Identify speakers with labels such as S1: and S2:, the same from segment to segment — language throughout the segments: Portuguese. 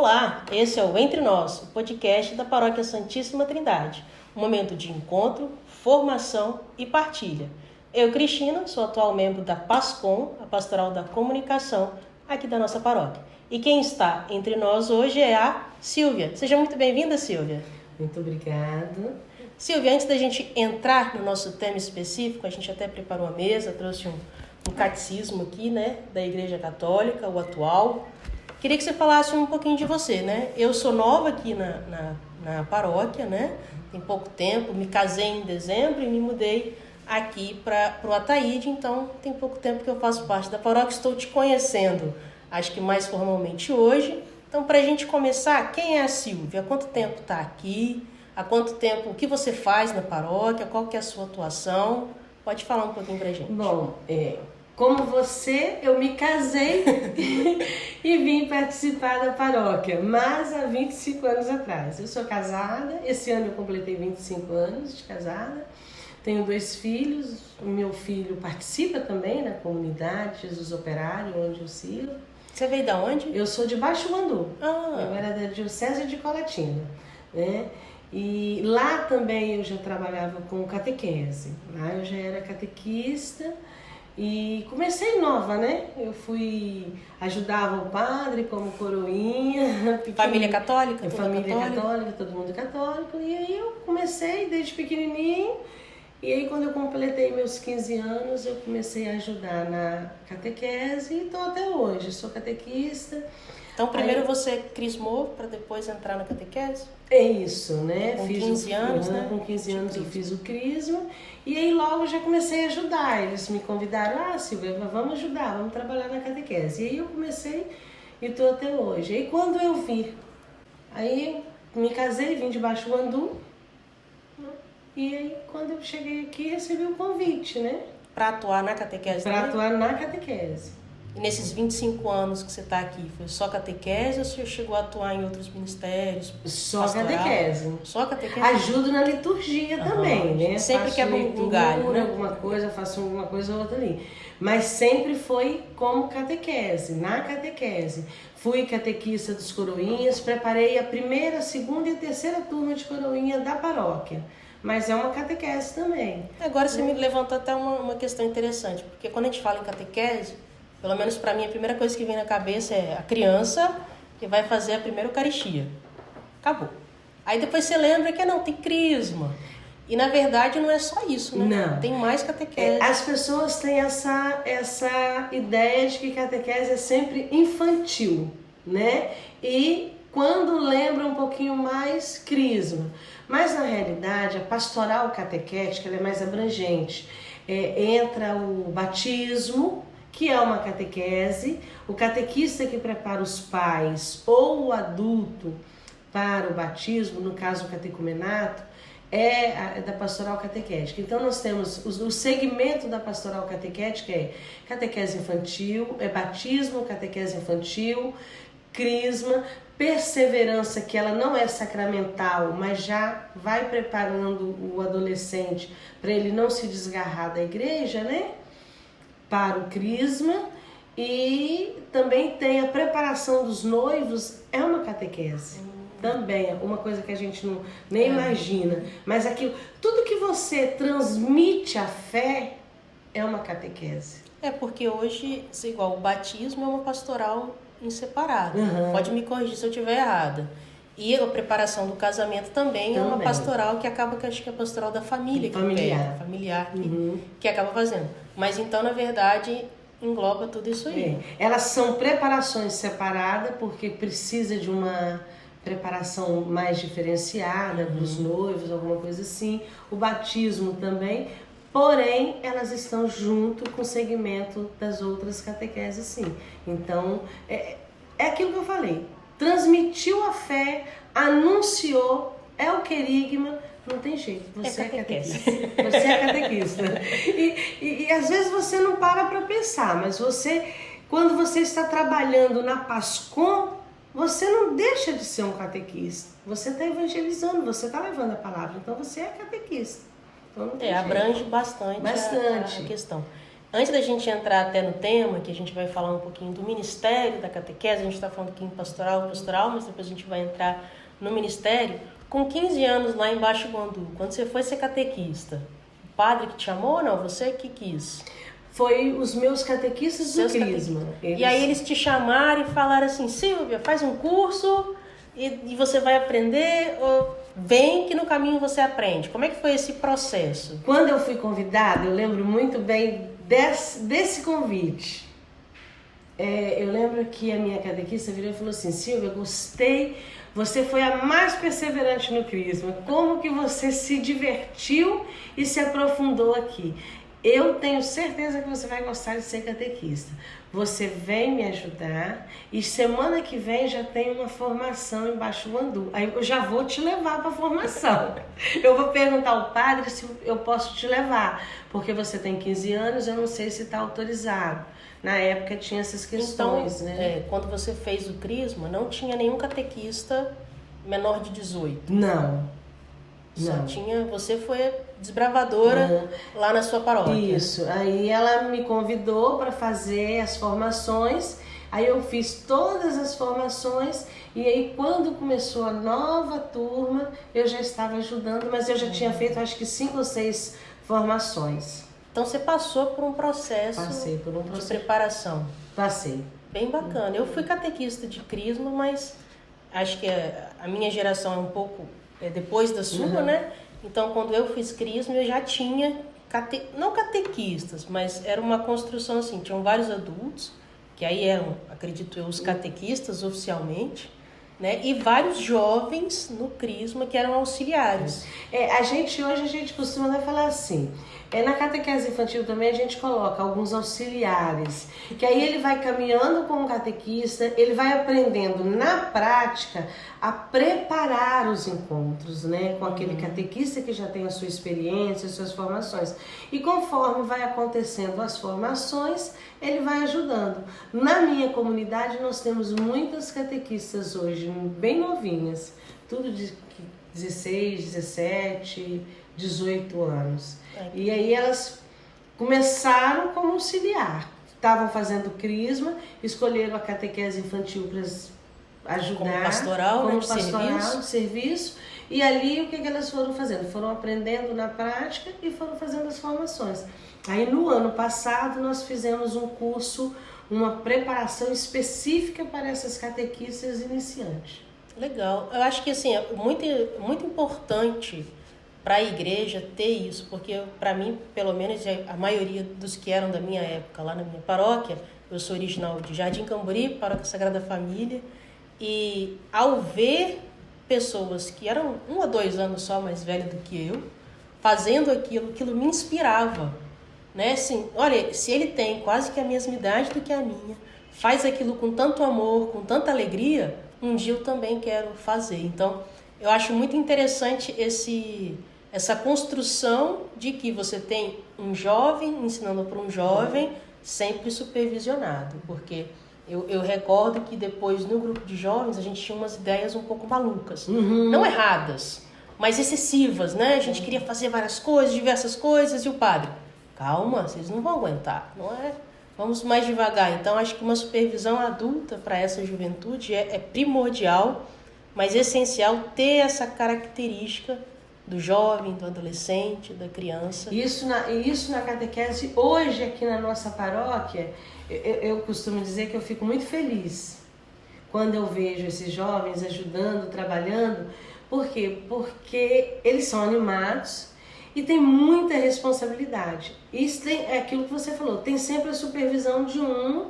S1: Olá, esse é o Entre Nós, o podcast da Paróquia Santíssima Trindade. Um momento de encontro, formação e partilha. Eu, Cristina, sou atual membro da PASCOM, a Pastoral da Comunicação, aqui da nossa paróquia. E quem está entre nós hoje é a Silvia. Seja muito bem-vinda, Silvia.
S2: Muito obrigada.
S1: Silvia, antes da gente entrar no nosso tema específico, a gente até preparou a mesa, trouxe um catecismo aqui, né, da Igreja Católica, o atual. Queria que você falasse um pouquinho de você, né? Eu sou nova aqui na paróquia, né? Tem pouco tempo, me casei em dezembro e me mudei aqui para o Ataíde, então tem pouco tempo que eu faço parte da paróquia, estou te conhecendo, acho que mais formalmente hoje. Então, para a gente começar, quem é a Silvia? Há quanto tempo está aqui? Há quanto tempo? O que você faz na paróquia? Qual que é a sua atuação? Pode falar um pouquinho para a gente.
S2: Bom, como você, eu me casei e vim participar da paróquia, mas há 25 anos atrás. Eu sou casada, esse ano eu completei 25 anos de casada, tenho 2 filhos, o meu filho participa também na comunidade Jesus Operário, onde eu sirvo.
S1: Você veio de onde?
S2: Eu sou de Baixo Mandu,
S1: Ah.
S2: eu era da Diocese de Colatina, né? E lá também eu já trabalhava com catequese, lá eu já era catequista. E comecei nova, né? Eu ajudava o padre como coroinha.
S1: Família católica?
S2: Família católica, todo mundo católico. E aí eu comecei desde pequenininho. E aí quando eu completei meus 15 anos, eu comecei a ajudar na catequese e estou até hoje. Sou catequista.
S1: Então primeiro você crismou para depois entrar na catequese?
S2: É isso, né?
S1: Com 15 anos, né?
S2: Com 15 anos eu fiz o crisma e aí logo já comecei a ajudar. Eles me convidaram, Silvia, vamos ajudar, vamos trabalhar na catequese. E aí eu comecei e estou até hoje. Aí quando eu vim, aí me casei, vim de Baixo Mandu, e aí quando eu cheguei aqui recebi o convite, né?
S1: Para atuar na catequese
S2: também? Para atuar na catequese.
S1: E nesses 25 anos que você está aqui, foi só catequese ou você chegou a atuar em outros ministérios?
S2: Só
S1: pastoral?
S2: Catequese.
S1: Só catequese?
S2: Ajudo na liturgia também, né?
S1: Sempre que é um galho, né?
S2: Alguma coisa, faço alguma coisa ou outra ali. Mas sempre foi como catequese, na catequese. Fui catequista dos coroinhas, preparei a primeira, segunda e a terceira turma de coroinha da paróquia. Mas é uma catequese também.
S1: Agora você me levantou até uma questão interessante, porque quando a gente fala em catequese, pelo menos para mim, a primeira coisa que vem na cabeça é a criança que vai fazer a primeira Eucaristia. Acabou. Aí depois você lembra que não, tem crisma. E na verdade não é só isso, né?
S2: Não.
S1: Tem mais catequese.
S2: As pessoas têm essa ideia de que catequese é sempre infantil, né? E quando lembra um pouquinho mais, crisma. Mas na realidade, a pastoral catequética ela é mais abrangente. Entra o batismo, que é uma catequese, o catequista que prepara os pais ou o adulto para o batismo, no caso o catecumenato, é da pastoral catequética. Então nós temos o segmento da pastoral catequética é catequese infantil, batismo, catequese infantil, crisma, perseverança, que ela não é sacramental, mas já vai preparando o adolescente para ele não se desgarrar da igreja, né? Para o crisma, e também tem a preparação dos noivos, é uma catequese. Também é uma coisa que a gente nem imagina, mas aquilo, tudo que você transmite a fé é uma catequese.
S1: É porque hoje, igual o batismo é uma pastoral inseparável. Pode me corrigir se eu estiver errada. E a preparação do casamento também é uma pastoral que acaba, que acho que é a pastoral da família, familiar que acaba fazendo. Mas então, na verdade, engloba tudo isso aí.
S2: Elas são preparações separadas, porque precisa de uma preparação mais diferenciada para os noivos, alguma coisa assim. O batismo também, porém, elas estão junto com o segmento das outras catequeses, sim. Então, é aquilo que eu falei. Transmitiu a fé, anunciou, é o querigma, não tem jeito, você é catequista. Você é catequista. E às vezes você não para pensar, mas quando você está trabalhando na PASCOM, você não deixa de ser um catequista. Você está evangelizando, você está levando a palavra, então você é catequista. Então não tem jeito.
S1: Abrange bastante. A questão. Antes da gente entrar até no tema, que a gente vai falar um pouquinho do ministério da catequese, a gente está falando aqui em pastoral, mas depois a gente vai entrar no ministério. Com 15 anos lá em Baixo Guandu, quando você foi ser catequista, o padre que te chamou ou não? Você que quis?
S2: Foi os meus catequistas do Crisma.
S1: E aí eles te chamaram e falaram assim, Silvia, faz um curso e você vai aprender, ou vem que no caminho você aprende. Como é que foi esse processo?
S2: Quando eu fui convidada, eu lembro muito bem desse convite. Eu lembro que a minha catequista virou e falou assim, Silvia, gostei, você foi a mais perseverante no Crisma. Como que você se divertiu e se aprofundou aqui? Eu tenho certeza que você vai gostar de ser catequista. Você vem me ajudar e semana que vem já tem uma formação em Baixo Guandu. Aí eu já vou te levar para a formação. Eu vou perguntar ao padre se eu posso te levar, porque você tem 15 anos, eu não sei se está autorizado. Na época tinha essas questões,
S1: então,
S2: né?
S1: Quando você fez o Crisma, não tinha nenhum catequista menor de 18?
S2: Não.
S1: Só tinha, você foi desbravadora lá na sua paróquia.
S2: Isso, aí ela me convidou para fazer as formações, aí eu fiz todas as formações e aí quando começou a nova turma eu já estava ajudando, mas eu já tinha feito acho que 5 ou 6 formações.
S1: Então você passou por um processo, de preparação.
S2: Passei.
S1: Bem bacana. Eu fui catequista de Crisma, mas acho que a minha geração é um pouco depois da sua, né? Então, quando eu fiz Crisma, eu já tinha, não catequistas, mas era uma construção assim, tinham vários adultos, que aí eram, acredito eu, os catequistas oficialmente, né? E vários jovens no Crisma que eram auxiliares.
S2: Hoje a gente costuma falar assim, na catequese infantil também a gente coloca alguns auxiliares, que aí ele vai caminhando com o catequista, ele vai aprendendo na prática a preparar os encontros, né, com aquele catequista que já tem a sua experiência, as suas formações. E conforme vai acontecendo as formações, ele vai ajudando. Na minha comunidade nós temos muitas catequistas hoje, bem novinhas, tudo de 16, 17, 18 anos. E aí elas começaram como auxiliar, estavam fazendo Crisma, escolheram a catequese infantil para ajudar,
S1: como pastoral,
S2: como
S1: de
S2: serviço. E ali o que elas foram fazendo? Foram aprendendo na prática e foram fazendo as formações. Aí no ano passado nós fizemos um curso, uma preparação específica para essas catequistas iniciantes.
S1: Legal. Eu acho que assim, é muito importante para a igreja ter isso, porque para mim, pelo menos a maioria dos que eram da minha época lá na minha paróquia, eu sou original de Jardim Camburi, Paróquia Sagrada Família, e ao ver pessoas que eram 1 a 2 anos só mais velhas do que eu, fazendo aquilo me inspirava, né? Assim, olha, se ele tem quase que a mesma idade do que a minha, faz aquilo com tanto amor, com tanta alegria, um dia eu também quero fazer. Então, eu acho muito interessante essa construção de que você tem um jovem ensinando para um jovem, sempre supervisionado, porque eu recordo que depois no grupo de jovens a gente tinha umas ideias um pouco malucas, não erradas, mas excessivas, né? A gente queria fazer várias coisas, diversas coisas, e o padre, calma, vocês não vão aguentar, não é? Vamos mais devagar. Então acho que uma supervisão adulta para essa juventude é primordial, mas essencial ter essa característica do jovem, do adolescente, da criança.
S2: Isso na catequese, hoje aqui na nossa paróquia, eu costumo dizer que eu fico muito feliz quando eu vejo esses jovens ajudando, trabalhando. Por quê? Porque eles são animados e tem muita responsabilidade. Isso é aquilo que você falou, tem sempre a supervisão de um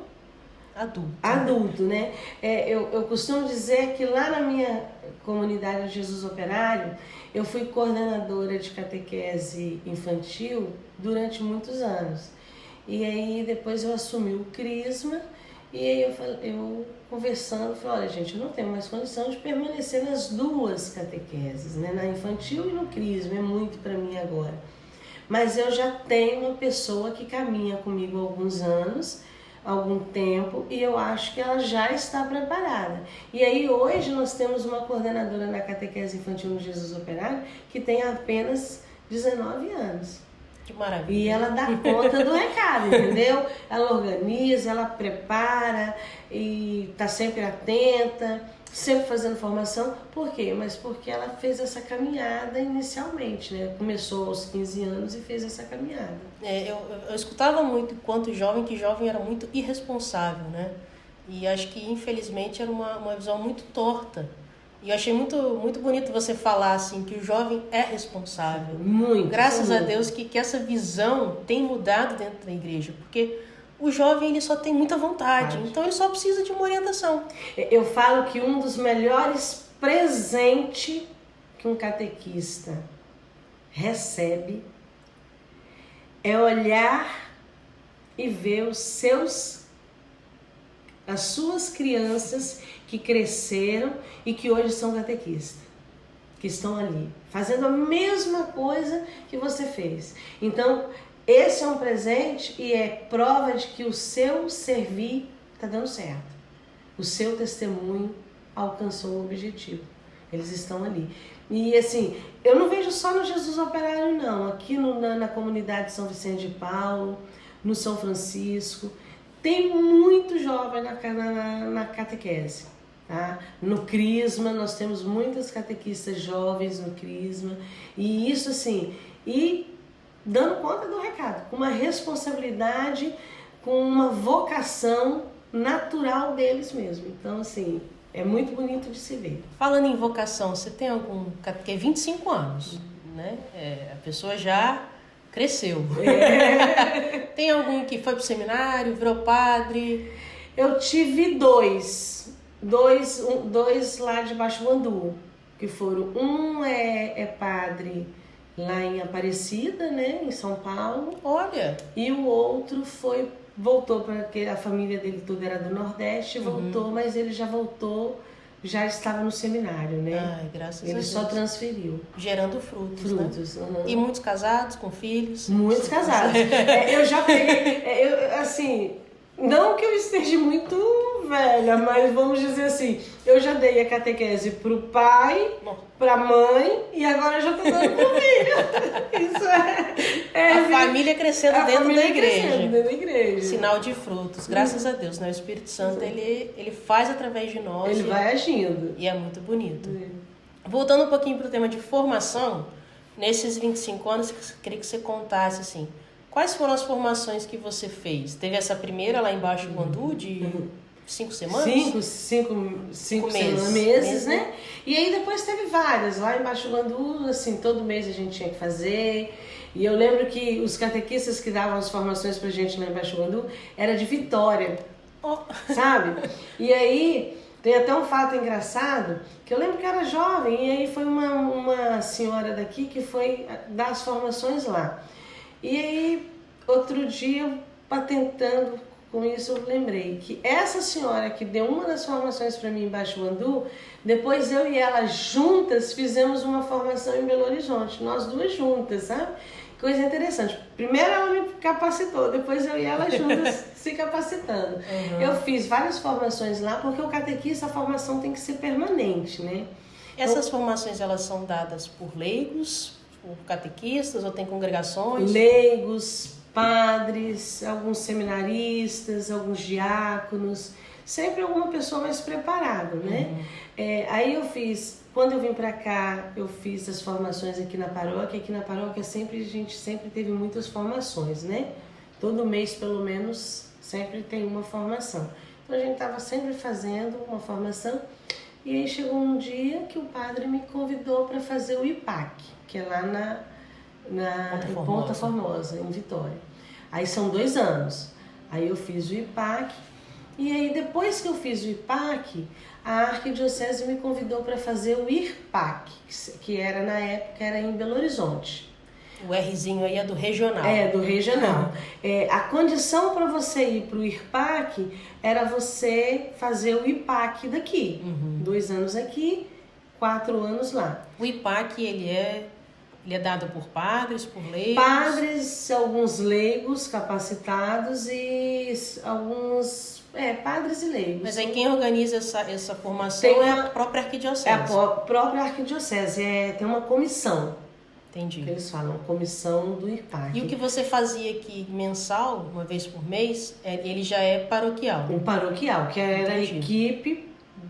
S2: adulto, né? Eu costumo dizer que lá na minha comunidade de Jesus Operário, eu fui coordenadora de catequese infantil durante muitos anos. E aí depois eu assumi o Crisma e aí eu conversando, falei, olha gente, eu não tenho mais condição de permanecer nas duas catequeses, né? Na infantil e no Crisma, é muito para mim agora. Mas eu já tenho uma pessoa que caminha comigo há alguns anos, algum tempo, e eu acho que ela já está preparada. E aí hoje nós temos uma coordenadora na catequese infantil no Jesus Operário que tem apenas 19 anos.
S1: Que maravilha.
S2: E ela dá conta do recado, entendeu? Ela organiza, ela prepara e está sempre atenta, sempre fazendo formação. Por quê? Mas porque ela fez essa caminhada inicialmente, né? Começou aos 15 anos e fez essa caminhada.
S1: Eu escutava muito enquanto jovem que jovem era muito irresponsável, né? E acho que infelizmente era uma visão muito torta. E eu achei muito bonito você falar assim que o jovem é responsável.
S2: Muito.
S1: Graças a
S2: muito.
S1: Deus que essa visão tem mudado dentro da igreja, porque o jovem ele só tem muita vontade, então ele só precisa de uma orientação.
S2: Eu falo que um dos melhores presentes que um catequista recebe é olhar e ver as suas crianças que cresceram e que hoje são catequistas, que estão ali, fazendo a mesma coisa que você fez. Então, esse é um presente e é prova de que o seu servir está dando certo. O seu testemunho alcançou o objetivo. Eles estão ali. E assim, eu não vejo só no Jesus Operário, não. Aqui na comunidade de São Vicente de Paulo, no São Francisco, tem muito jovem na catequese. Tá? No Crisma, nós temos muitas catequistas jovens no Crisma. E isso assim, e dando conta do recado, com uma responsabilidade, com uma vocação natural deles mesmo. Então, assim, é muito bonito de se ver.
S1: Falando em vocação, você tem algum... que é 25 anos, né? A pessoa já cresceu. Tem algum que foi pro seminário, virou padre?
S2: Eu tive dois lá de Baixo Guandu, que foram... Um é padre lá em Aparecida, né, em São Paulo.
S1: Olha!
S2: E o outro voltou, porque a família dele toda era do Nordeste, voltou, mas ele já voltou, já estava no seminário, né?
S1: Ai, graças a Deus.
S2: Ele só transferiu.
S1: Gerando frutos, né?
S2: Uhum.
S1: E muitos casados, com filhos?
S2: Muitos casados. Eu já peguei, assim, não que eu esteja muito velha, mas vamos dizer assim, eu já dei a catequese pro pai, pra mãe e agora já tô dando pro filho. Isso
S1: a família crescendo dentro da
S2: igreja.
S1: Sinal de frutos, graças a Deus, né? O Espírito Santo, ele faz através de nós.
S2: Ele vai agindo.
S1: E é muito bonito. Voltando um pouquinho pro tema de formação, nesses 25 anos, eu queria que você contasse, assim, quais foram as formações que você fez? Teve essa primeira lá embaixo, Guandu, de 5 semanas?
S2: Cinco meses, né? E aí depois teve várias. Lá embaixo do Guandu, assim, todo mês a gente tinha que fazer. E eu lembro que os catequistas que davam as formações pra gente lá embaixo do Guandu era de Vitória, sabe? E aí tem até um fato engraçado, que eu lembro que eu era jovem, e aí foi uma senhora daqui que foi dar as formações lá. E aí, outro dia, patentando com isso, eu lembrei que essa senhora que deu uma das formações para mim em Baixo Guandu, depois eu e ela juntas fizemos uma formação em Belo Horizonte, nós duas juntas, sabe? Coisa interessante. Primeiro ela me capacitou, depois eu e ela juntas se capacitando. Eu fiz várias formações lá, porque o catequista, a formação tem que ser permanente, né?
S1: Essas formações, elas são dadas por leigos, por catequistas, ou tem congregações?
S2: Leigos, padres, alguns seminaristas, alguns diáconos, sempre alguma pessoa mais preparada, né? Aí eu fiz, quando eu vim pra cá, eu fiz as formações aqui na paróquia. Aqui na paróquia a gente sempre teve muitas formações, né? Todo mês, pelo menos, sempre tem uma formação. Então a gente estava sempre fazendo uma formação. E aí chegou um dia que o padre me convidou para fazer o IPAC, que é lá em Ponta Formosa, em Vitória. Aí são 2 anos. Aí eu fiz o IPAC. E aí depois que eu fiz o IPAC, a Arquidiocese me convidou para fazer o IRPAC, que era na época era em Belo Horizonte.
S1: O Rzinho aí é do regional.
S2: É, do regional. A condição para você ir para o IRPAC era você fazer o IPAC daqui. 2 anos aqui, 4 anos lá.
S1: O IPAC, ele é dado por padres, por leigos?
S2: Padres, alguns leigos capacitados e alguns padres e leigos.
S1: Mas aí quem organiza essa formação é a própria arquidiocese?
S2: É a própria arquidiocese, tem uma comissão.
S1: Entendi.
S2: Que eles falam, comissão do IRPAC.
S1: E o que você fazia aqui mensal, uma vez por mês, ele já é paroquial?
S2: Um paroquial, que era a
S1: Entendi.
S2: equipe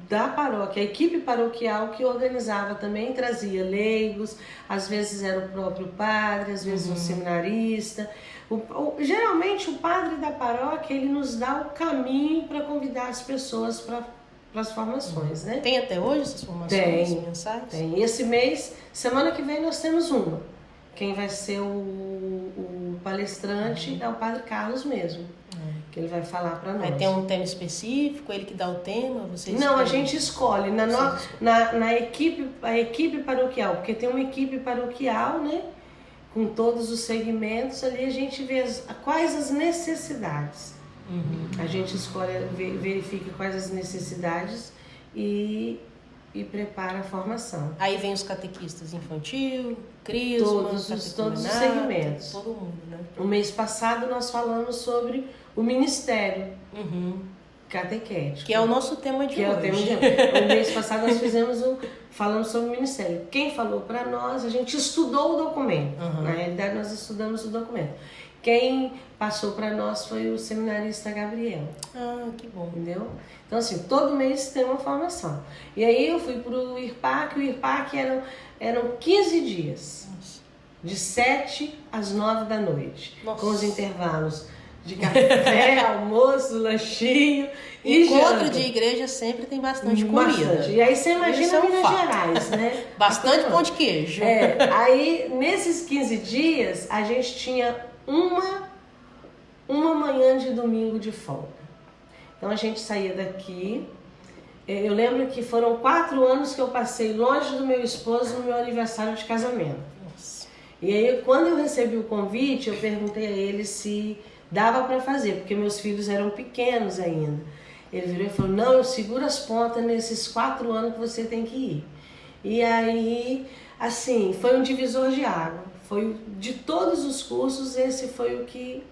S2: da paróquia, a equipe paroquial que organizava também, trazia leigos, às vezes era o próprio padre, às vezes um seminarista. Geralmente o padre da paróquia, ele nos dá o caminho para convidar as pessoas para as formações, né?
S1: Tem até hoje essas formações mensais?
S2: Tem. Esse mês, semana que vem nós temos uma. Quem vai ser o palestrante é o padre Carlos mesmo. Que ele vai falar para nós.
S1: Vai ter um tema específico, ele que dá o tema? Vocês
S2: Não, a gente escolhe na equipe, a equipe paroquial, porque tem uma equipe paroquial, né? Com todos os segmentos, ali a gente vê quais as necessidades. A gente escolhe, verifica quais as necessidades e prepara a formação.
S1: Aí vem os catequistas infantil, crisma,
S2: Todos os segmentos.
S1: Todo mundo, né?
S2: O mês passado nós falamos sobre o ministério catequético.
S1: Que é o nosso tema de
S2: que
S1: hoje.
S2: É o tema de hoje. O mês passado nós falamos sobre o ministério. Quem falou para nós, a gente estudou o documento. Na realidade, nós estudamos o documento. Quem passou para nós foi o seminarista Gabriel.
S1: Ah, que bom.
S2: Entendeu? Então, assim, todo mês tem uma formação. E aí eu fui para o IRPAC. O IRPAC eram 15 dias.
S1: Nossa.
S2: De 7 às 9 da noite.
S1: Nossa.
S2: Com os intervalos de café, almoço, lanchinho e
S1: encontro
S2: janta.
S1: de igreja sempre tem bastante comida.
S2: Bastante. E aí você imagina Minas Gerais, né?
S1: Bastante pão de queijo.
S2: Aí nesses 15 dias a gente tinha uma manhã de domingo de folga. Então a gente saía daqui. Eu lembro que foram 4 anos que eu passei longe do meu esposo no meu aniversário de casamento.
S1: Nossa.
S2: E aí quando eu recebi o convite, eu perguntei a ele se dava para fazer, porque meus filhos eram pequenos ainda. Ele virou e falou, não, eu seguro as pontas nesses 4 anos que você tem que ir. E aí, assim, foi um divisor de água. De todos os cursos, esse foi o que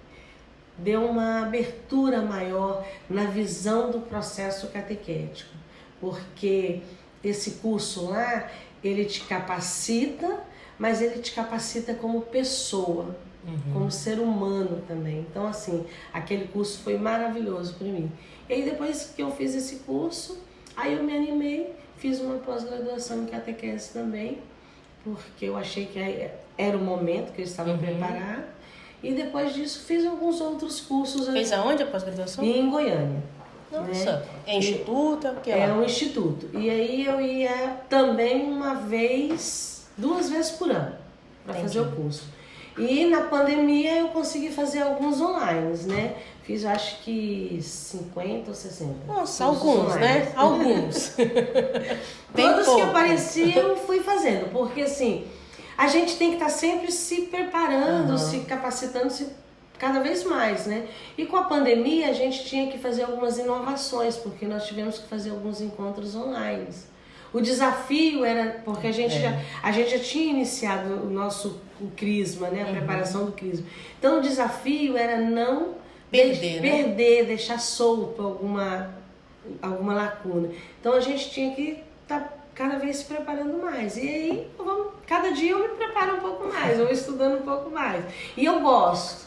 S2: deu uma abertura maior na visão do processo catequético. Porque esse curso lá, ele te capacita, mas ele te capacita como pessoa. Como ser humano também. Então, assim, aquele curso foi maravilhoso para mim. E aí, depois que eu fiz esse curso, aí eu me animei, fiz uma pós-graduação em catequese também, porque eu achei que era o momento que eu estava preparada. E depois disso, fiz alguns outros cursos.
S1: Fez aonde a pós-graduação?
S2: Em Goiânia.
S1: Nossa, né? É instituto? O que
S2: é um instituto. E aí eu ia também 2 vezes por ano para fazer o curso. E na pandemia eu consegui fazer alguns online, né? Fiz acho que 50 ou 60.
S1: Nossa, alguns, né? Alguns.
S2: Todos que apareciam eu fui fazendo, porque assim, a gente tem que estar sempre se preparando, se capacitando, cada vez mais, né? E com a pandemia a gente tinha que fazer algumas inovações, porque nós tivemos que fazer alguns encontros online. O desafio era, porque a gente já tinha iniciado o crisma, né? A preparação do crisma. Então o desafio era não perder, deixar solto alguma lacuna. Então a gente tinha que estar cada vez se preparando mais. E aí, cada dia eu me preparo um pouco mais, eu vou estudando um pouco mais. E eu gosto.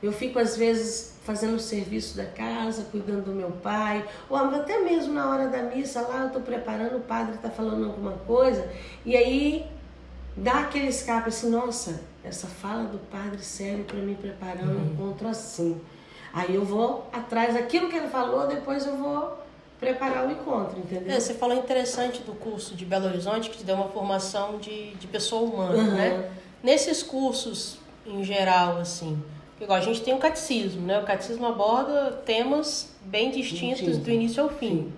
S2: Eu fico às vezes fazendo o serviço da casa, cuidando do meu pai, ou até mesmo na hora da missa lá, eu estou preparando, o padre está falando alguma coisa, e aí dá aquele escape assim, nossa, essa fala do padre serve para me preparar um encontro assim. Aí eu vou atrás daquilo que ele falou, depois eu vou preparar o encontro, entendeu?
S1: Você falou interessante do curso de Belo Horizonte, que te deu uma formação de pessoa humana, né? Nesses cursos, em geral, assim, igual a gente tem o catecismo, né? O catecismo aborda temas bem distintos do início ao fim. Sim.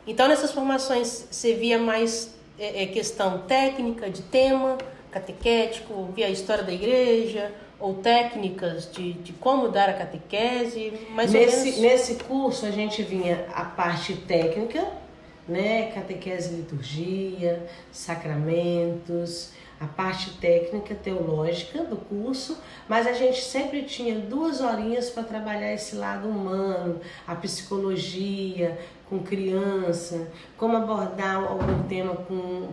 S1: Então, nessas formações, você via mais questão técnica de tema, catequético, via a história da igreja, ou técnicas de como dar a catequese, mais ou menos...
S2: Nesse curso, a gente vinha a parte técnica, né? Catequese, liturgia, sacramentos... a parte técnica, teológica do curso, mas a gente sempre tinha 2 horinhas para trabalhar esse lado humano, a psicologia, com criança, como abordar algum tema com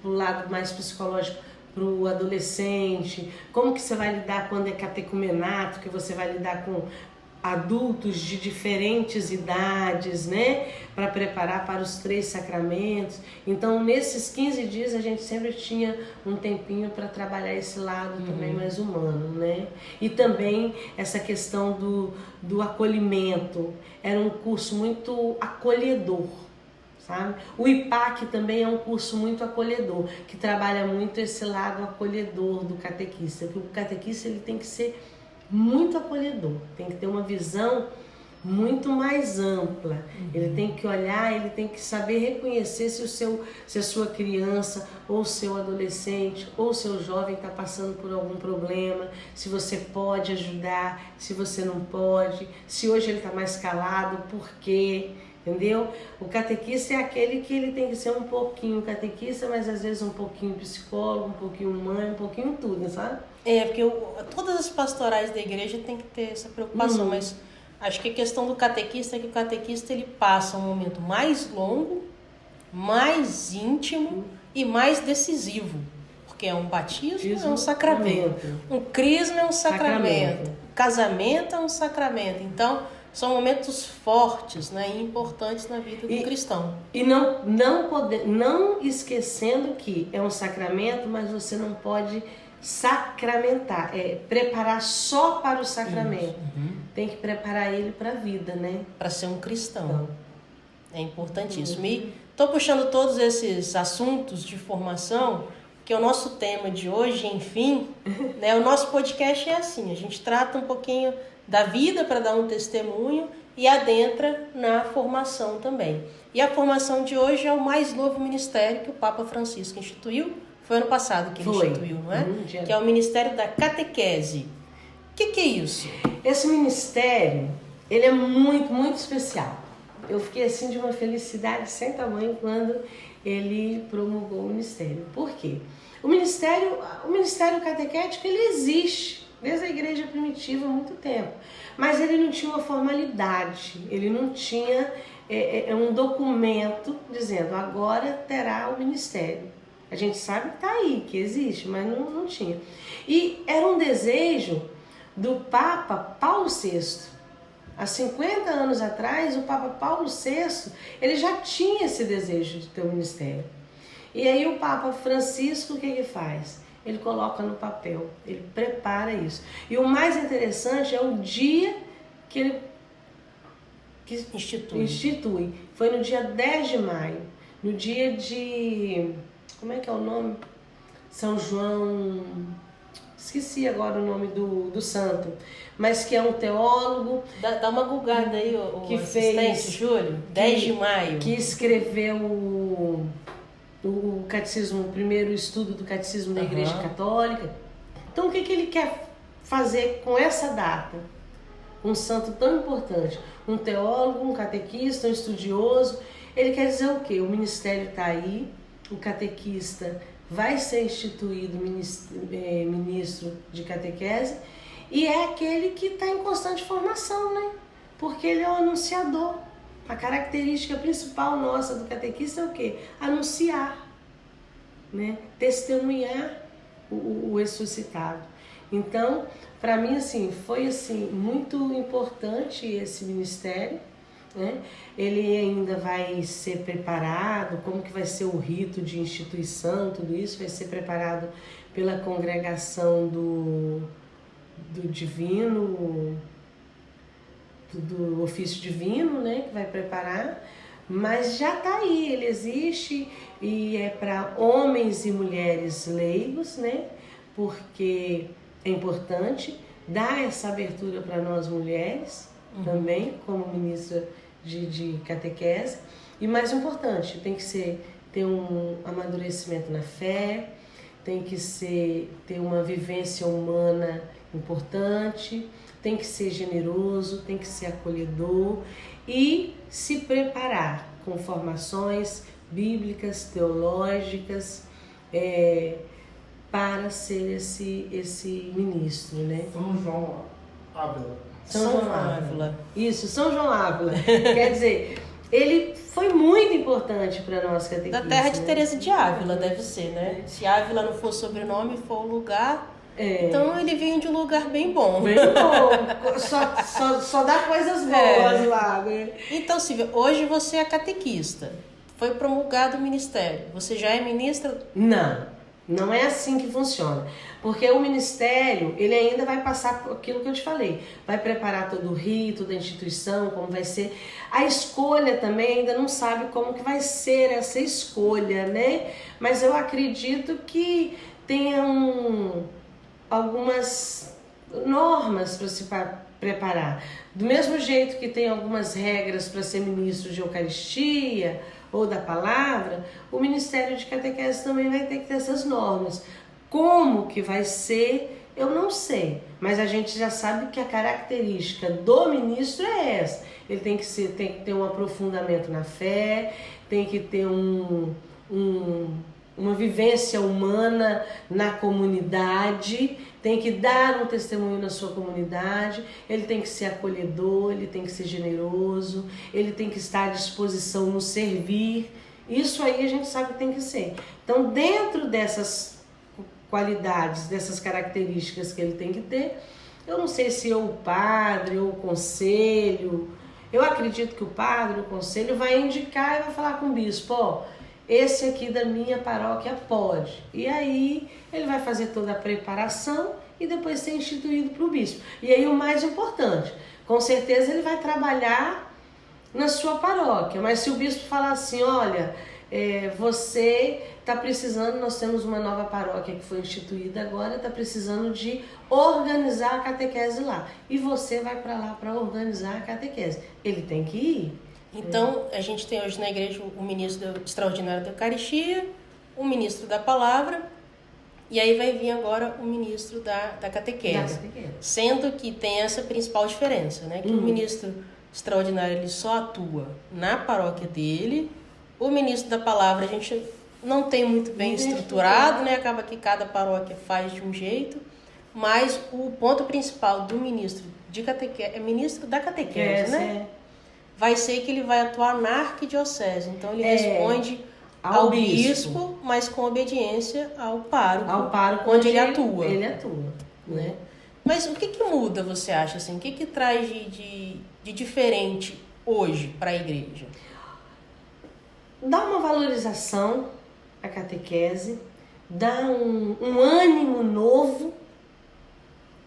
S2: o lado mais psicológico pro adolescente, como que você vai lidar quando é catecumenato, que você vai lidar com adultos de diferentes idades, né, para preparar para os 3 sacramentos. Então, nesses 15 dias, a gente sempre tinha um tempinho para trabalhar esse lado também mais humano, né? E também essa questão do acolhimento. Era um curso muito acolhedor, sabe? O IPAC também é um curso muito acolhedor, que trabalha muito esse lado acolhedor do catequista, que o catequista ele tem que ser muito acolhedor, tem que ter uma visão muito mais ampla. Ele tem que olhar, ele tem que saber reconhecer se a sua criança, ou seu adolescente, ou seu jovem está passando por algum problema, se você pode ajudar, se você não pode, se hoje ele está mais calado, por quê? Entendeu? O catequista é aquele que ele tem que ser um pouquinho catequista, mas às vezes um pouquinho psicólogo, um pouquinho mãe, um pouquinho tudo, sabe?
S1: Porque todas as pastorais da igreja tem que ter essa preocupação, mas acho que a questão do catequista é que o catequista ele passa um momento mais longo, mais íntimo e mais decisivo. Porque é um batismo, é um sacramento. Um crisma é um sacramento. Um casamento é um sacramento. Então, são momentos fortes, né, e importantes na vida do cristão.
S2: E não esquecendo que é um sacramento, mas você não pode sacramentar, preparar só para o sacramento. Tem que preparar ele para a vida, né?
S1: Para ser um cristão. É importantíssimo. E estou puxando todos esses assuntos de formação, que é o nosso tema de hoje, enfim, né? O nosso podcast é assim, a gente trata um pouquinho da vida para dar um testemunho e adentra na formação também. E a formação de hoje é o mais novo ministério que o Papa Francisco instituiu. Foi ano passado que ele instituiu, não é? Que é o Ministério da Catequese. O que é isso?
S2: Esse ministério, ele é muito, muito especial. Eu fiquei assim de uma felicidade sem tamanho quando ele promulgou o ministério. Por quê? O ministério catequético, ele existe desde a igreja primitiva há muito tempo, mas ele não tinha uma formalidade, ele não tinha um documento dizendo agora terá o ministério. A gente sabe que está aí, que existe, mas não tinha. E era um desejo do Papa Paulo VI. Há 50 anos atrás, o Papa Paulo VI ele já tinha esse desejo de ter um ministério. E aí o Papa Francisco, o que ele faz? Ele coloca no papel, ele prepara isso. E o mais interessante é o dia que ele institui. Foi no dia 10 de maio, no dia de... Como é que é o nome? São João... Esqueci agora o nome do santo, mas que é um teólogo...
S1: Dá uma gulgada aí, o
S2: que fez,
S1: Júlio, 10 de maio.
S2: Que escreveu o catecismo, o primeiro estudo do catecismo da Igreja Católica. Então, o que ele quer fazer com essa data? Um santo tão importante, um teólogo, um catequista, um estudioso. Ele quer dizer o quê? O ministério está aí, o catequista vai ser instituído ministro de catequese e é aquele que está em constante formação, né? Porque ele é o anunciador. A característica principal nossa do catequista é o quê? Anunciar, né? Testemunhar o ressuscitado. Então, para mim, assim, foi assim, muito importante esse ministério, né? Ele ainda vai ser preparado, como que vai ser o rito de instituição, tudo isso vai ser preparado pela congregação do divino, do ofício divino, né, que vai preparar, mas já está aí, ele existe e é para homens e mulheres leigos, né, porque é importante dar essa abertura para nós mulheres também, como ministra de catequese, e mais importante, tem que ter um amadurecimento na fé, tem que ter uma vivência humana importante, tem que ser generoso, tem que ser acolhedor e se preparar com formações bíblicas, teológicas, para ser esse ministro, né?
S3: São João Ávila.
S2: São João Ávila. Isso, São João Ávila. Quer dizer, ele foi muito importante para nós catequistas.
S1: Da terra de
S2: né?
S1: Teresa de Ávila, deve ser, né? Se Ávila não for sobrenome, for o lugar, então ele veio de um lugar bem bom.
S2: Bem bom, só dá coisas boas lá, né?
S1: Então, Silvia, hoje você é catequista, foi promulgado o ministério, você já é ministra?
S2: Não é assim que funciona. Porque o ministério, ele ainda vai passar por aquilo que eu te falei. Vai preparar todo o rito da instituição, como vai ser. A escolha também ainda não sabe como que vai ser essa escolha, né? Mas eu acredito que tenham algumas normas para se preparar. Do mesmo jeito que tem algumas regras para ser ministro de Eucaristia ou da palavra, o Ministério de Catequese também vai ter que ter essas normas. Como que vai ser, eu não sei, mas a gente já sabe que a característica do ministro é essa. Ele tem que ter um aprofundamento na fé, tem que ter uma vivência humana na comunidade, tem que dar um testemunho na sua comunidade, ele tem que ser acolhedor, ele tem que ser generoso, ele tem que estar à disposição no servir. Isso aí a gente sabe que tem que ser. Então, dentro dessas qualidades, dessas características que ele tem que ter, eu não sei se o padre ou o conselho, eu acredito que o padre, o conselho vai indicar e vai falar com o bispo, ó, esse aqui da minha paróquia pode. E aí ele vai fazer toda a preparação e depois ser instituído para o bispo. E aí o mais importante, com certeza ele vai trabalhar na sua paróquia, mas se o bispo falar assim, olha, você está precisando, nós temos uma nova paróquia que foi instituída agora, está precisando de organizar a catequese lá. E você vai para lá para organizar a catequese. Ele tem que ir.
S1: Então, a gente tem hoje na igreja o ministro extraordinário da Eucaristia, o ministro da Palavra, e aí vai vir agora o ministro da Catequese. Sendo que tem essa principal diferença, né? Que o ministro extraordinário ele só atua na paróquia dele, o ministro da Palavra a gente não tem muito bem estruturado, né? Acaba que cada paróquia faz de um jeito, mas o ponto principal do ministro de catequese é ministro da catequese, né? Vai ser que ele vai atuar na arquidiocese, então ele responde ao bispo, mas com obediência ao pároco onde ele atua.
S2: Ele atua, né?
S1: Mas o que muda, você acha, assim? O que traz de diferente hoje para a igreja?
S2: Dá uma valorização à catequese, dá um ânimo novo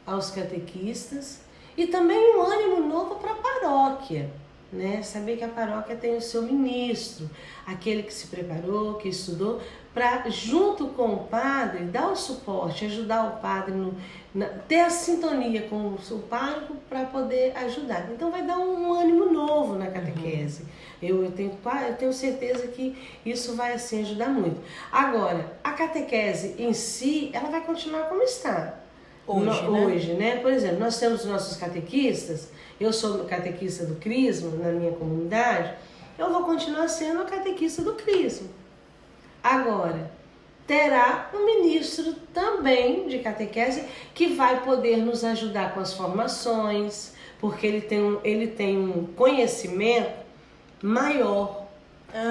S2: aos catequistas e também um ânimo novo para a paróquia, né? Saber que a paróquia tem o seu ministro, aquele que se preparou, que estudou, para junto com o padre dar o suporte, ajudar o padre, ter a sintonia com o seu pároco para poder ajudar. Então vai dar um ânimo novo na catequese. Eu tenho certeza que isso vai assim ajudar muito. Agora, a catequese em si, ela vai continuar como está. Hoje, né? Por exemplo, nós temos nossos catequistas, eu sou catequista do Crisma na minha comunidade, eu vou continuar sendo a catequista do Crisma. Agora, terá um ministro também de catequese que vai poder nos ajudar com as formações, porque ele tem um conhecimento maior,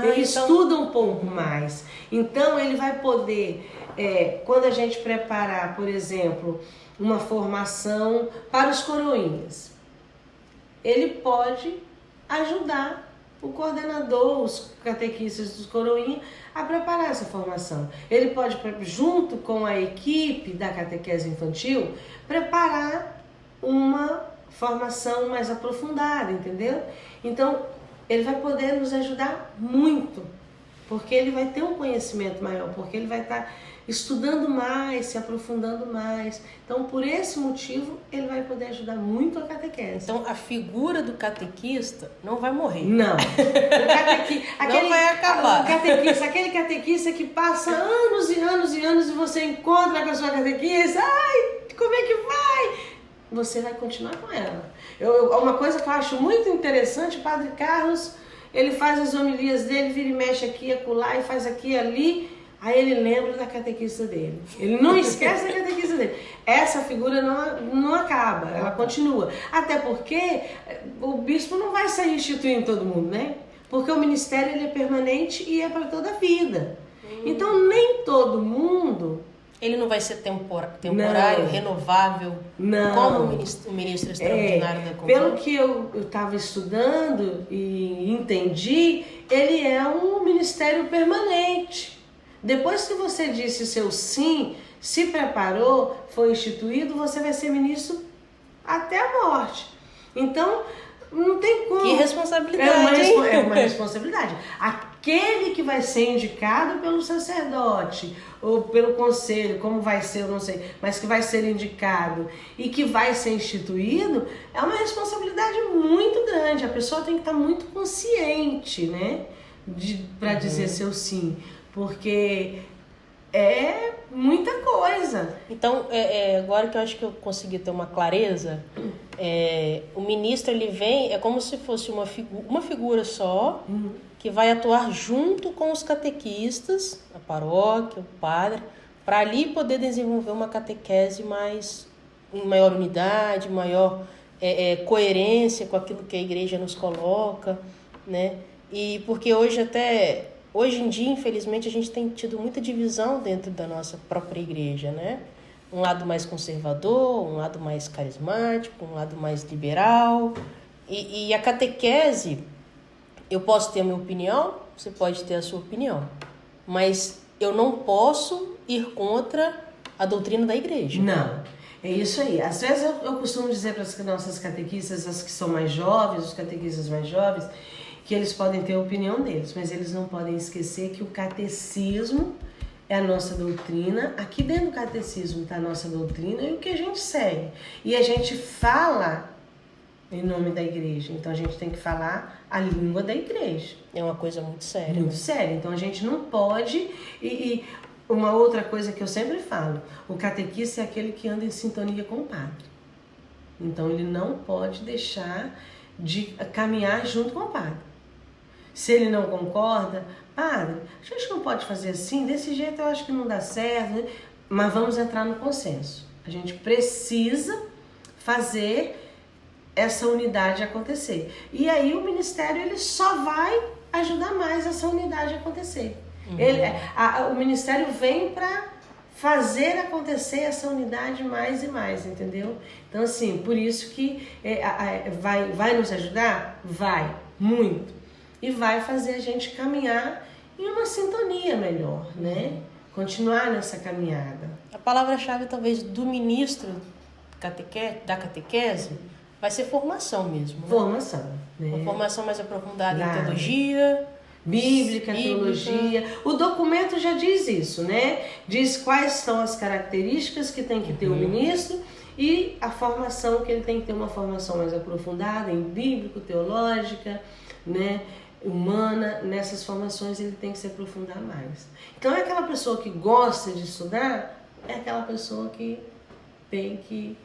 S2: ele estuda um pouco mais. Então, ele vai poder, quando a gente preparar, por exemplo, uma formação para os coroinhas, ele pode ajudar o coordenador, os catequistas dos coroinhas, a preparar essa formação. Ele pode, junto com a equipe da catequese infantil, preparar uma formação mais aprofundada, entendeu? Então, ele vai poder nos ajudar muito, porque ele vai ter um conhecimento maior, porque ele vai estar estudando mais, se aprofundando mais. Então, por esse motivo, ele vai poder ajudar muito a catequese.
S1: Então, a figura do catequista não vai morrer.
S2: Não.
S1: Não vai acabar.
S2: Aquele catequista que passa anos e anos e anos e você encontra com a sua catequista, ai, como é que vai? Você vai continuar com ela. Uma coisa que eu acho muito interessante, o Padre Carlos, ele faz as homilias dele, vira e mexe aqui, acolá, e faz aqui e ali. Aí ele lembra da catequista dele. Ele não esquece da catequista dele. Essa figura não acaba, ela continua. Até porque o bispo não vai sair instituindo todo mundo, né? Porque o ministério ele é permanente e é para toda a vida. Então nem todo mundo...
S1: Ele não vai ser temporário, não, renovável,
S2: não.
S1: Como o ministro extraordinário da Concórdia?
S2: Pelo que eu estava estudando e entendi, ele é um ministério permanente. Depois que você disse seu sim, se preparou, foi instituído, você vai ser ministro até a morte. Então, não tem como.
S1: Que responsabilidade,
S2: é uma responsabilidade. Aquele que vai ser indicado pelo sacerdote ou pelo conselho, como vai ser, eu não sei, mas que vai ser indicado e que vai ser instituído, é uma responsabilidade muito grande. A pessoa tem que estar muito consciente, né, para dizer seu sim, porque é muita coisa.
S1: Então, agora que eu acho que eu consegui ter uma clareza, o ministro ele vem, é como se fosse uma figura só, que vai atuar junto com os catequistas, a paróquia, o padre, para ali poder desenvolver uma catequese em maior unidade, maior coerência com aquilo que a igreja nos coloca, né? E porque hoje em dia, infelizmente, a gente tem tido muita divisão dentro da nossa própria igreja, né? Um lado mais conservador, um lado mais carismático, um lado mais liberal. E a catequese, eu posso ter a minha opinião, você pode ter a sua opinião, mas eu não posso ir contra a doutrina da igreja.
S2: Não, é isso aí. Às vezes eu costumo dizer para as nossas catequistas, as que são mais jovens, os catequistas mais jovens, que eles podem ter a opinião deles, mas eles não podem esquecer que o catecismo é a nossa doutrina. Aqui dentro do catecismo está a nossa doutrina e o que a gente segue. E a gente fala em nome da igreja, então a gente tem que falar a língua da igreja.
S1: É uma coisa muito séria.
S2: Muito séria, então a gente não pode... E uma outra coisa que eu sempre falo, o catequista é aquele que anda em sintonia com o padre. Então ele não pode deixar de caminhar junto com o padre. Se ele não concorda, padre, a gente não pode fazer assim, desse jeito eu acho que não dá certo, né? Mas vamos entrar no consenso. A gente precisa fazer essa unidade acontecer. E aí o ministério ele só vai ajudar mais essa unidade a acontecer. O ministério vem para fazer acontecer essa unidade mais e mais, entendeu? Então assim, por isso que vai nos ajudar? Vai, muito. E vai fazer a gente caminhar em uma sintonia melhor, né? Continuar nessa caminhada.
S1: A palavra-chave, talvez, do ministro da catequese vai ser formação mesmo, né?
S2: Formação, né?
S1: Uma formação mais aprofundada em teologia,
S2: bíblica, teologia. O documento já diz isso, né? Diz quais são as características que tem que ter o ministro e a formação que ele tem que ter, uma formação mais aprofundada em bíblico, teológica, né? Humana. Nessas formações ele tem que se aprofundar mais. Então é aquela pessoa que gosta de estudar, é aquela pessoa que tem que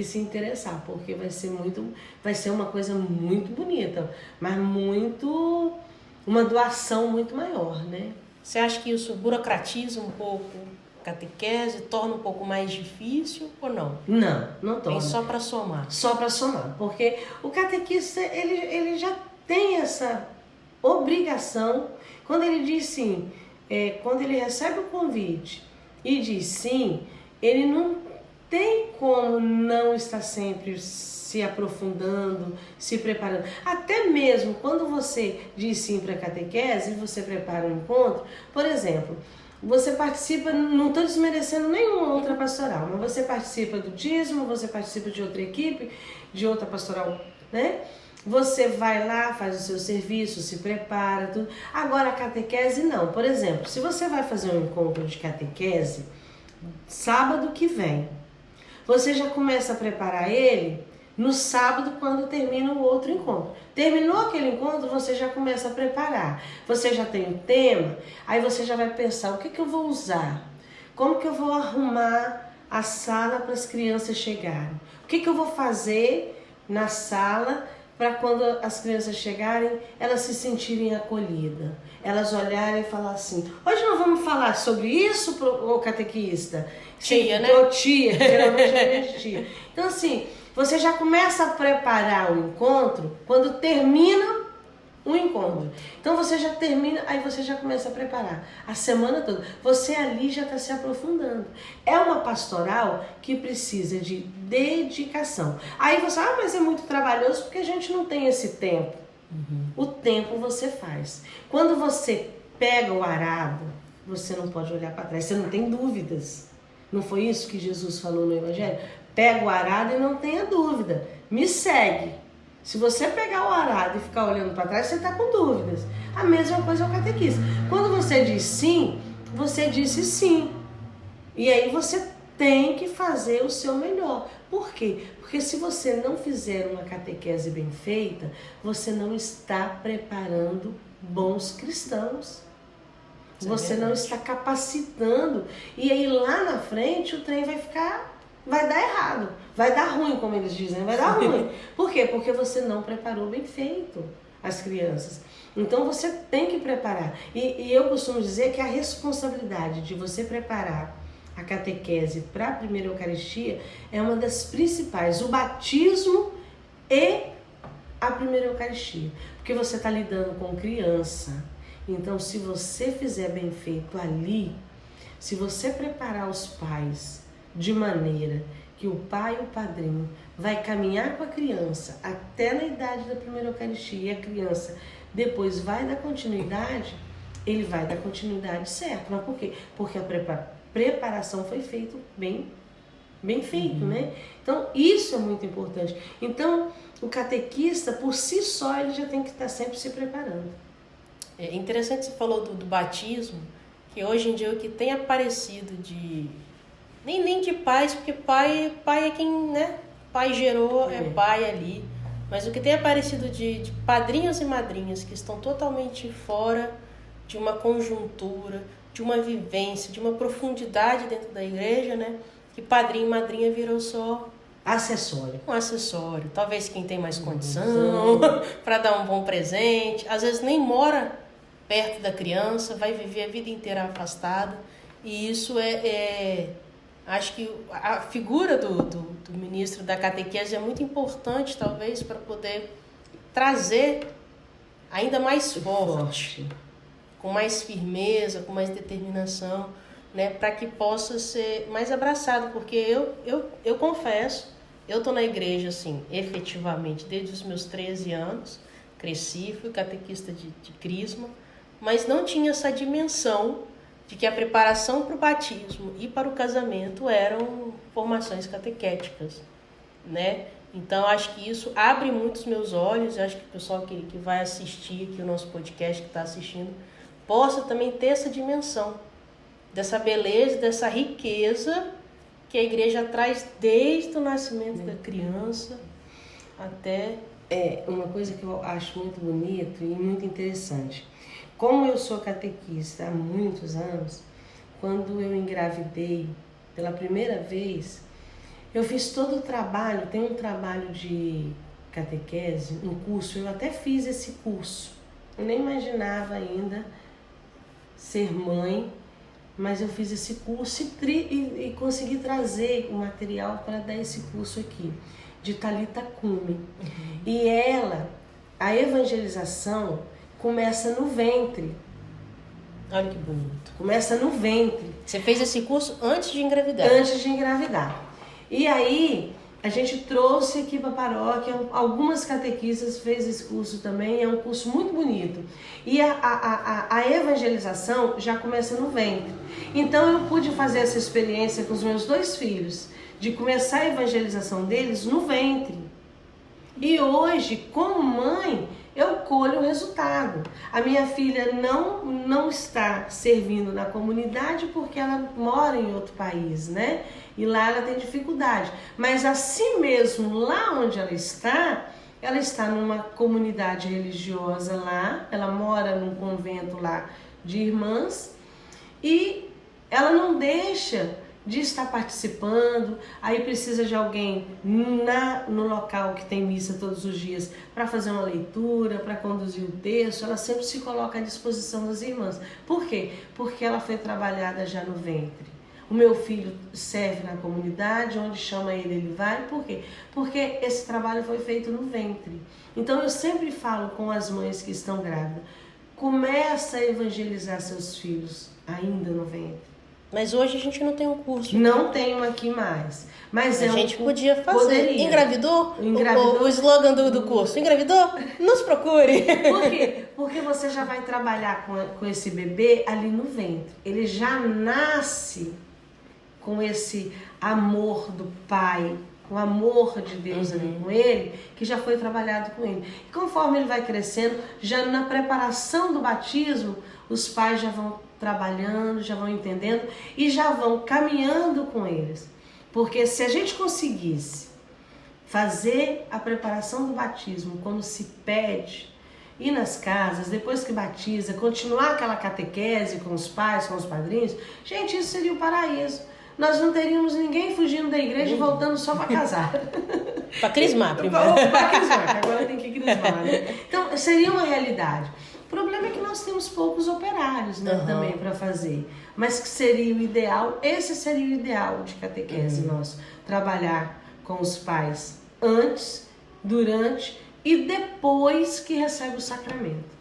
S2: se interessar, porque vai ser uma coisa muito bonita, mas uma doação muito maior, né?
S1: Você acha que isso burocratiza um pouco a catequese, torna um pouco mais difícil ou não?
S2: Não torna.
S1: É só para somar.
S2: Só para somar, porque o catequista ele já tem essa obrigação. Quando ele diz sim, quando ele recebe o convite e diz sim, ele não tem como não estar sempre se aprofundando, se preparando. Até mesmo quando você diz sim para a catequese e você prepara um encontro, por exemplo, você participa, não estou desmerecendo nenhuma outra pastoral, mas você participa do dízimo, você participa de outra equipe, de outra pastoral, né? Você vai lá, faz o seu serviço, se prepara, tudo. Agora a catequese não. Por exemplo, se você vai fazer um encontro de catequese, sábado que vem, você já começa a preparar ele no sábado quando termina o outro encontro. Terminou aquele encontro, você já começa a preparar. Você já tem o tema, aí você já vai pensar, o que eu vou usar? Como que eu vou arrumar a sala para as crianças chegarem? O que eu vou fazer na sala para quando as crianças chegarem, elas se sentirem acolhidas, elas olharem e falar assim, hoje nós vamos falar sobre isso, ô catequista?
S1: Tia, né?
S2: Tia, geralmente é tia. Então assim, você já começa a preparar o encontro quando termina Um encontro. Então você já termina, aí você já começa a preparar a semana toda. Você ali já está se aprofundando. É uma pastoral que precisa de dedicação. Aí você, mas é muito trabalhoso porque a gente não tem esse tempo. O tempo você faz. Quando você pega o arado, você não pode olhar para trás, você não tem dúvidas. Não foi isso que Jesus falou no Evangelho? Pega o arado e não tenha dúvida. Me segue. Se você pegar o arado e ficar olhando para trás, você está com dúvidas. A mesma coisa é o catequista. Quando você diz sim, você disse sim. E aí você tem que fazer o seu melhor. Por quê? Porque se você não fizer uma catequese bem feita, você não está preparando bons cristãos. Você não está capacitando. E aí lá na frente o trem vai dar errado. Vai dar ruim, como eles dizem, vai dar ruim. Por quê? Porque você não preparou bem feito as crianças. Então você tem que preparar. E eu costumo dizer que a responsabilidade de você preparar a catequese para a primeira Eucaristia é uma das principais. O batismo e a primeira Eucaristia. Porque você está lidando com criança. Então, se você fizer bem feito ali, se você preparar os pais de maneira que o pai e o padrinho vai caminhar com a criança até na idade da primeira Eucaristia e a criança depois vai dar continuidade, ele vai dar continuidade certo. Mas por quê? Porque a preparação foi feita bem feito, né? Então, isso é muito importante. Então, o catequista, por si só, ele já tem que estar sempre se preparando.
S1: É interessante que você falou do batismo, que hoje em dia o que tem aparecido de... Nem de pais, porque pai é quem, né? Pai gerou, é pai ali. Mas o que tem aparecido de padrinhos e madrinhas que estão totalmente fora de uma conjuntura, de uma vivência, de uma profundidade dentro da igreja, né? Que padrinho e madrinha virou só...
S2: acessório.
S1: Um acessório. Talvez quem tem mais condição, para dar um bom presente. Às vezes nem mora perto da criança, vai viver a vida inteira afastada. E isso acho que a figura do ministro da catequese é muito importante, talvez, para poder trazer ainda mais forte, com mais firmeza, com mais determinação, né, para que possa ser mais abraçado. Porque eu confesso, eu estou na igreja, assim, efetivamente, desde os meus 13 anos, cresci, fui catequista de crisma, mas não tinha essa dimensão de que a preparação para o batismo e para o casamento eram formações catequéticas, né? Então, acho que isso abre muito os meus olhos. Acho que o pessoal que vai assistir aqui o nosso podcast, que está assistindo, possa também ter essa dimensão, dessa beleza, dessa riqueza que a igreja traz desde o nascimento da criança até...
S2: uma coisa que eu acho muito bonito e muito interessante. Como eu sou catequista há muitos anos, quando eu engravidei pela primeira vez, eu fiz todo o trabalho, tem um trabalho de catequese, um curso, eu até fiz esse curso. Eu nem imaginava ainda ser mãe, mas eu fiz esse curso e consegui trazer o material para dar esse curso aqui, de Talitha Cumi. E a evangelização começa no ventre.
S1: Olha que bonito.
S2: Começa no ventre.
S1: Você fez esse curso antes de engravidar?
S2: Antes de engravidar. E aí, a gente trouxe aqui para a paróquia, algumas catequistas fez esse curso também, é um curso muito bonito. E a evangelização já começa no ventre. Então, eu pude fazer essa experiência com os meus 2 filhos, de começar a evangelização deles no ventre. E hoje, como mãe, eu colho o resultado. A minha filha não está servindo na comunidade porque ela mora em outro país, né? E lá ela tem dificuldade. Mas assim mesmo, lá onde ela está numa comunidade religiosa lá, ela mora num convento lá de irmãs e ela não deixa de estar participando. Aí precisa de alguém no local que tem missa todos os dias para fazer uma leitura, para conduzir o texto. Ela sempre se coloca à disposição das irmãs. Por quê? Porque ela foi trabalhada já no ventre. O meu filho serve na comunidade, onde chama ele, ele vai. Por quê? Porque esse trabalho foi feito no ventre. Então eu sempre falo com as mães que estão grávidas, começa a evangelizar seus filhos ainda no ventre.
S1: Mas hoje a gente não tem um curso.
S2: Não tenho aqui mais. Mas
S1: a gente podia fazer.
S2: Poderia.
S1: Engravidou?
S2: Engravidou?
S1: O slogan do curso. Engravidou? Nos procure.
S2: Por quê? Porque você já vai trabalhar com esse bebê ali no ventre. Ele já nasce com esse amor do pai, o amor de Deus ali com ele, que já foi trabalhado com ele. E conforme ele vai crescendo, já na preparação do batismo, os pais já vão trabalhando, já vão entendendo e já vão caminhando com eles. Porque se a gente conseguisse fazer a preparação do batismo como se pede, ir nas casas, depois que batiza, continuar aquela catequese com os pais, com os padrinhos, gente, isso seria o paraíso. Nós não teríamos ninguém fugindo da igreja e voltando só para casar.
S1: Para crismar primeiro.
S2: Para crismar, que agora tem que crismar, né? Então, seria uma realidade. O problema é que nós temos poucos operários, né, também para fazer. Mas que seria o ideal, esse seria o ideal de catequese nosso. Trabalhar com os pais antes, durante e depois que recebe o sacramento.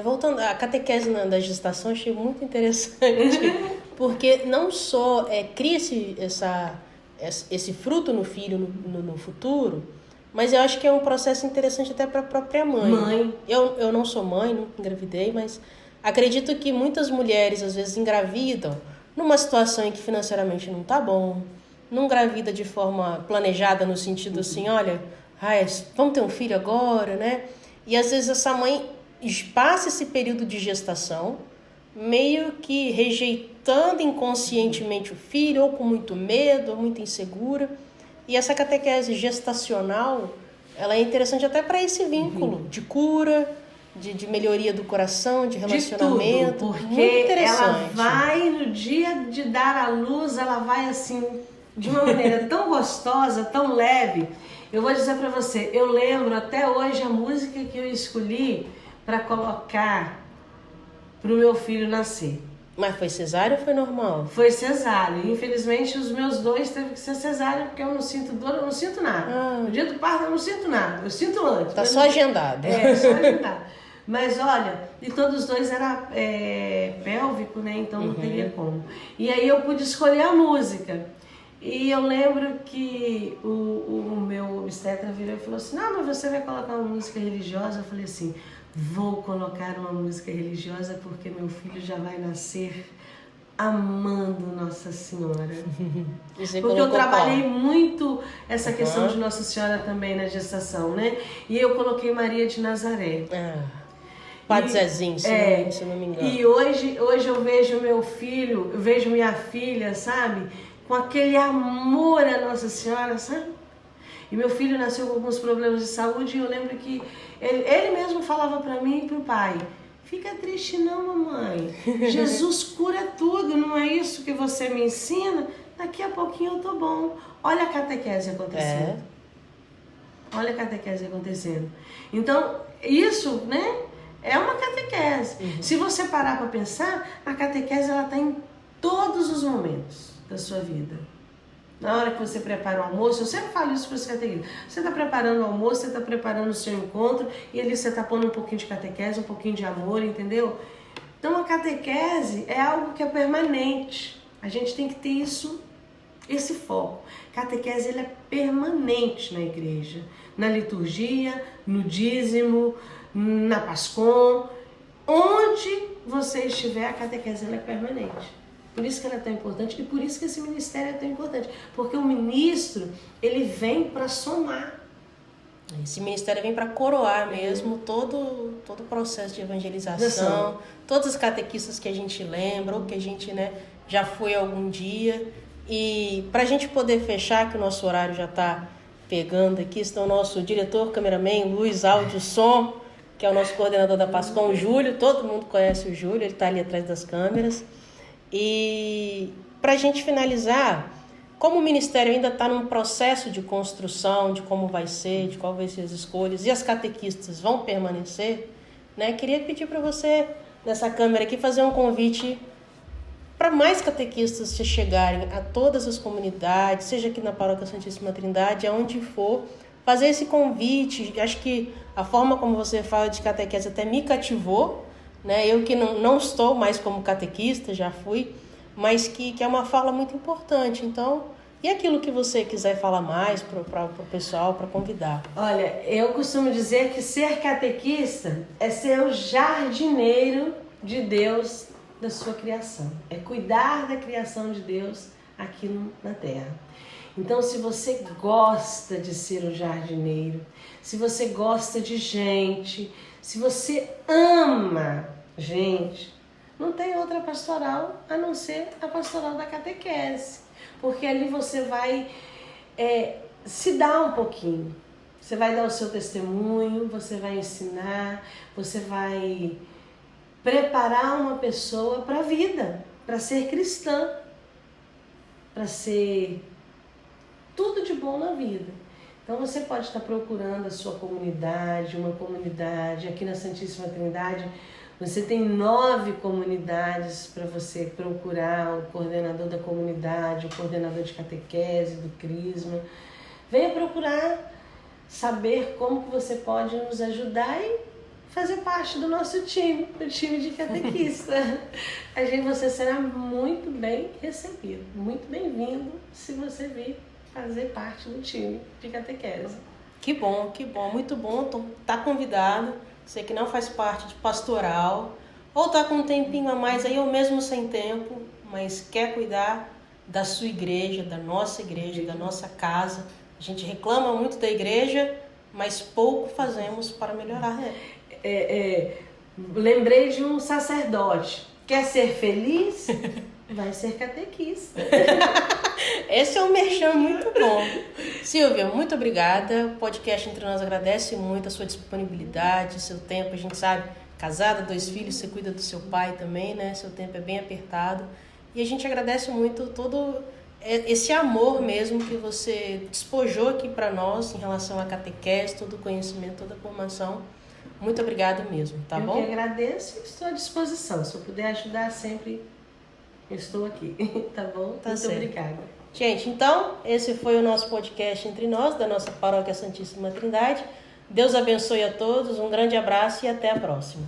S1: Voltando, a catequese da gestação, achei muito interessante, porque não só cria-se esse fruto no filho no futuro, mas eu acho que é um processo interessante até para a própria mãe. Eu não sou mãe, não engravidei, mas acredito que muitas mulheres às vezes engravidam numa situação em que financeiramente não está bom, não engravida de forma planejada no sentido assim, olha, vamos ter um filho agora, né? E às vezes essa mãe passa esse período de gestação meio que rejeitando inconscientemente o filho, ou com muito medo, ou muito insegura. E essa catequese gestacional, ela é interessante até para esse vínculo de cura, de melhoria do coração, de relacionamento.
S2: De tudo, porque
S1: muito interessante.
S2: Ela vai, no dia de dar à luz, ela vai assim, de uma maneira tão gostosa, tão leve. Eu vou dizer para você, eu lembro até hoje a música que eu escolhi para colocar para o meu filho nascer.
S1: Mas foi cesárea ou foi normal?
S2: Foi cesárea. Infelizmente, os meus dois teve que ser cesárea, porque eu não sinto dor, eu não sinto nada. No dia do parto, eu não sinto nada. Eu sinto antes.
S1: Tá só agendado.
S2: Só agendado. Mas olha, e todos os dois era pélvico, né? Então não teria como. E aí eu pude escolher a música. E eu lembro que o meu obstetra virou e falou assim, não, mas você vai colocar uma música religiosa? Eu falei assim, vou colocar uma música religiosa porque meu filho já vai nascer amando Nossa Senhora. Porque eu trabalhei muito essa questão de Nossa Senhora também na gestação, né? E eu coloquei Maria de Nazaré.
S1: Padre Zezinho, se não me engano.
S2: E hoje eu vejo meu filho, eu vejo minha filha, sabe? Com aquele amor a Nossa Senhora, sabe? E meu filho nasceu com alguns problemas de saúde e eu lembro que ele mesmo falava para mim e para o pai, fica triste não, mamãe, Jesus cura tudo, não é isso que você me ensina? Daqui a pouquinho eu tô bom. Olha a catequese acontecendo. Olha a catequese acontecendo. Então, isso, né, é uma catequese. Se você parar para pensar, a catequese ela tá em todos os momentos da sua vida. Na hora que você prepara o almoço, eu sempre falo isso para os catequistas. Você está preparando o almoço, você está preparando o seu encontro e ali você está pondo um pouquinho de catequese, um pouquinho de amor, entendeu? Então a catequese é algo que é permanente. A gente tem que ter isso, esse foco. Catequese ele é permanente na igreja, na liturgia, no dízimo, na Pascom. Onde você estiver, a catequese ela é permanente. Por isso que ela é tão importante e por isso que esse ministério é tão importante. Porque o ministro, ele vem para somar.
S1: Esse ministério vem para coroar mesmo todo o processo de evangelização, todas as catequistas que a gente lembra, ou que a gente, né, já foi algum dia. E para a gente poder fechar, que o nosso horário já está pegando aqui, está o nosso diretor, cameraman, luz, áudio, som, que é o nosso coordenador da Pascom, o Júlio. Todo mundo conhece o Júlio, ele está ali atrás das câmeras. E para a gente finalizar, como o Ministério ainda está num processo de construção, de como vai ser, de qual vai ser as escolhas, e as catequistas vão permanecer, né? Queria pedir para você, nessa câmera aqui, fazer um convite para mais catequistas se chegarem a todas as comunidades, seja aqui na Paróquia Santíssima Trindade, aonde for, fazer esse convite. Acho que a forma como você fala de catequese até me cativou, né? Eu que não estou mais como catequista, já fui, mas que é uma fala muito importante. Então, e aquilo que você quiser falar mais para o pessoal, para convidar?
S2: Olha, eu costumo dizer que ser catequista é ser o jardineiro de Deus da sua criação. É cuidar da criação de Deus aqui na Terra. Então, se você gosta de ser um jardineiro, se você gosta de gente, se você ama gente, não tem outra pastoral a não ser a pastoral da catequese. Porque ali você vai se dar um pouquinho. Você vai dar o seu testemunho, você vai ensinar, você vai preparar uma pessoa para a vida, para ser cristã, para ser tudo de bom na vida. Então você pode estar procurando a sua comunidade, uma comunidade. Aqui na Santíssima Trindade você tem 9 comunidades para você procurar, o coordenador da comunidade, o coordenador de catequese, do crisma. Venha procurar saber como que você pode nos ajudar e fazer parte do nosso time, do time de catequista. Você será muito bem recebido, muito bem-vindo se você vir fazer parte do time de catequese.
S1: Que bom, muito bom. Tá convidado. Você que não faz parte de pastoral, ou tá com um tempinho a mais aí, ou mesmo sem tempo, mas quer cuidar da sua igreja, da nossa igreja, da nossa casa. A gente reclama muito da igreja, mas pouco fazemos para melhorar.
S2: Lembrei de um sacerdote. Quer ser feliz? Vai ser catequista.
S1: Esse é um merchan muito bom. Silvia, muito obrigada. O podcast Entre Nós agradece muito a sua disponibilidade, seu tempo. A gente sabe, casada, 2 filhos, você cuida do seu pai também, né? Seu tempo é bem apertado. E a gente agradece muito todo esse amor mesmo que você despojou aqui para nós em relação à catequese, todo o conhecimento, toda a formação. Muito obrigada mesmo, tá bom?
S2: Eu que agradeço e estou à disposição. Se eu puder ajudar sempre, eu estou aqui, tá bom?
S1: Tá
S2: muito
S1: certo.
S2: Obrigada.
S1: Gente, então, esse foi o nosso podcast Entre Nós, da nossa Paróquia Santíssima Trindade. Deus abençoe a todos, um grande abraço e até a próxima.